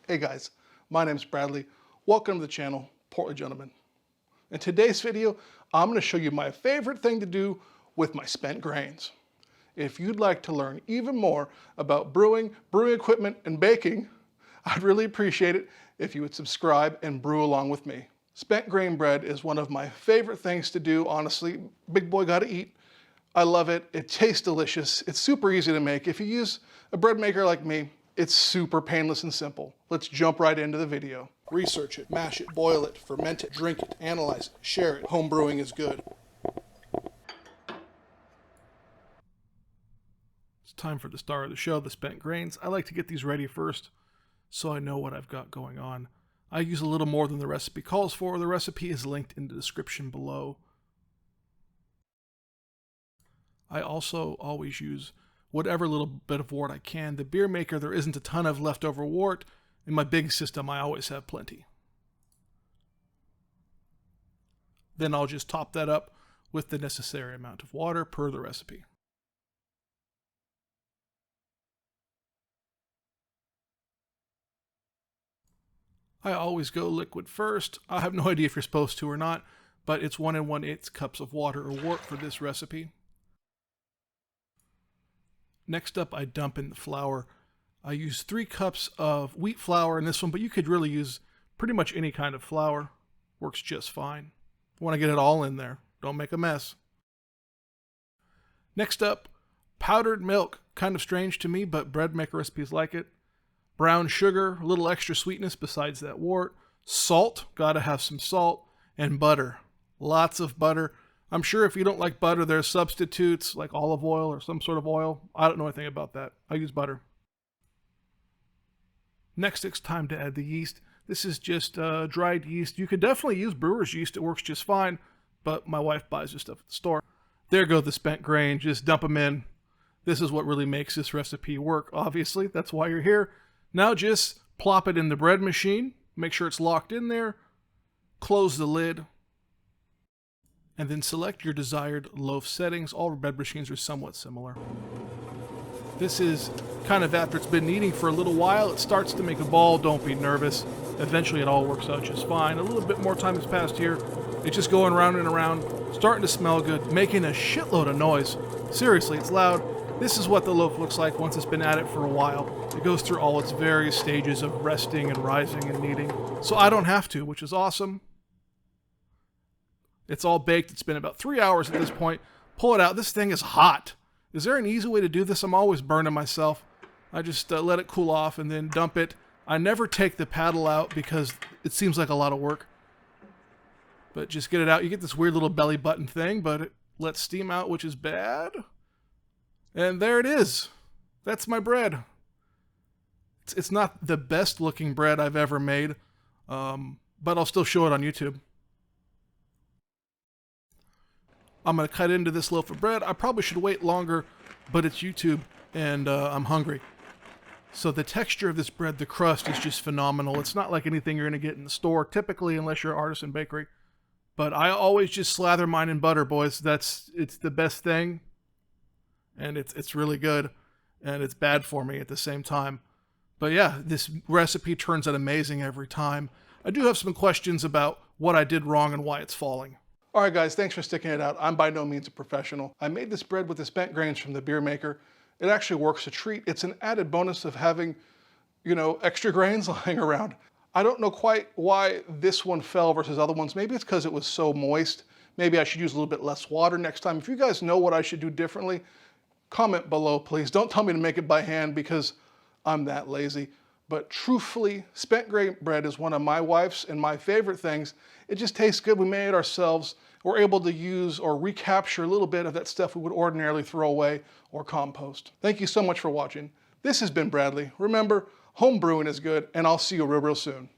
Hey guys, my name's Bradley. Welcome to the channel, Portly Gentleman. In today's video, I'm going to show you my favorite thing to do with my spent grains. If you'd like to learn even more about brewing equipment, and baking, I'd really appreciate it if you would subscribe and brew along with me. Spent grain bread is one of my favorite things to do, honestly. Big boy gotta eat. I love it. It tastes delicious. It's super easy to make. If you use a bread maker like me, it's super painless and simple. Let's jump right into the video. Research it, mash it, boil it, ferment it, drink it, analyze it, share it. Home brewing is good. It's time for the star of the show, the spent grains. I like to get these ready first so I know what I've got going on. I use a little more than the recipe calls for. The recipe is linked in the description below. I also always use whatever little bit of wort I can. The beer maker, there isn't a ton of leftover wort. In my big system, I always have plenty. Then I'll just top that up with the necessary amount of water per the recipe. I always go liquid first. I have no idea if you're supposed to or not, but it's 1 1/8 cups of water or wort for this recipe. Next up, I dump in the flour. I use 3 cups of wheat flour in this one, but you could really use pretty much any kind of flour. Works just fine. You want to get it all in there. Don't make a mess. Next up, powdered milk. Kind of strange to me, but bread maker recipes like it. Brown sugar, a little extra sweetness besides that wort. Salt, gotta have some salt. And butter. Lots of butter. I'm sure if you don't like butter, there's substitutes like olive oil or some sort of oil. I don't know anything about that. I use butter. Next, it's time to add the yeast. This is just dried yeast. You could definitely use brewer's yeast. It works just fine, but my wife buys this stuff at the store. There go the spent grain. Just dump them in. This is what really makes this recipe work, obviously. That's why you're here. Now just plop it in the bread machine. Make sure it's locked in there. Close the lid. And then select your desired loaf settings. All bread machines are somewhat similar. This is kind of after it's been kneading for a little while. It starts to make a ball. Don't be nervous. Eventually it all works out just fine. A little bit more time has passed here. It's just going round and around, starting to smell good, making a shitload of noise. Seriously, it's loud. This is what the loaf looks like once it's been at it for a while. It goes through all its various stages of resting and rising and kneading. So I don't have to, which is awesome. It's all baked. It's been about 3 hours at this point. Pull it out. This thing is hot. Is there an easy way to do this? I'm always burning myself. I just let it cool off and then dump it. I never take the paddle out because it seems like a lot of work. But just get it out. You get this weird little belly button thing, but it lets steam out, which is bad. And there it is. That's my bread. It's not the best looking bread I've ever made, but I'll still show it on YouTube. I'm going to cut into this loaf of bread. I probably should wait longer, but it's YouTube, and I'm hungry. So the texture of this bread, the crust, is just phenomenal. It's not like anything you're going to get in the store, typically, unless you're an artisan bakery. But I always just slather mine in butter, boys. It's the best thing, and it's really good, and it's bad for me at the same time. But yeah, this recipe turns out amazing every time. I do have some questions about what I did wrong and why it's falling. All right, guys, thanks for sticking it out. I'm by no means a professional. I made this bread with the spent grains from the beer maker. It actually works a treat. It's an added bonus of having, extra grains lying around. I don't know quite why this one fell versus other ones. Maybe it's because it was so moist. Maybe I should use a little bit less water next time. If you guys know what I should do differently, comment below, please. Don't tell me to make it by hand because I'm that lazy. But truthfully, spent grain bread is one of my wife's and my favorite things. It just tastes good. We made it ourselves. We're able to use or recapture a little bit of that stuff we would ordinarily throw away or compost. Thank you so much for watching. This has been Bradley. Remember, home brewing is good, and I'll see you real soon.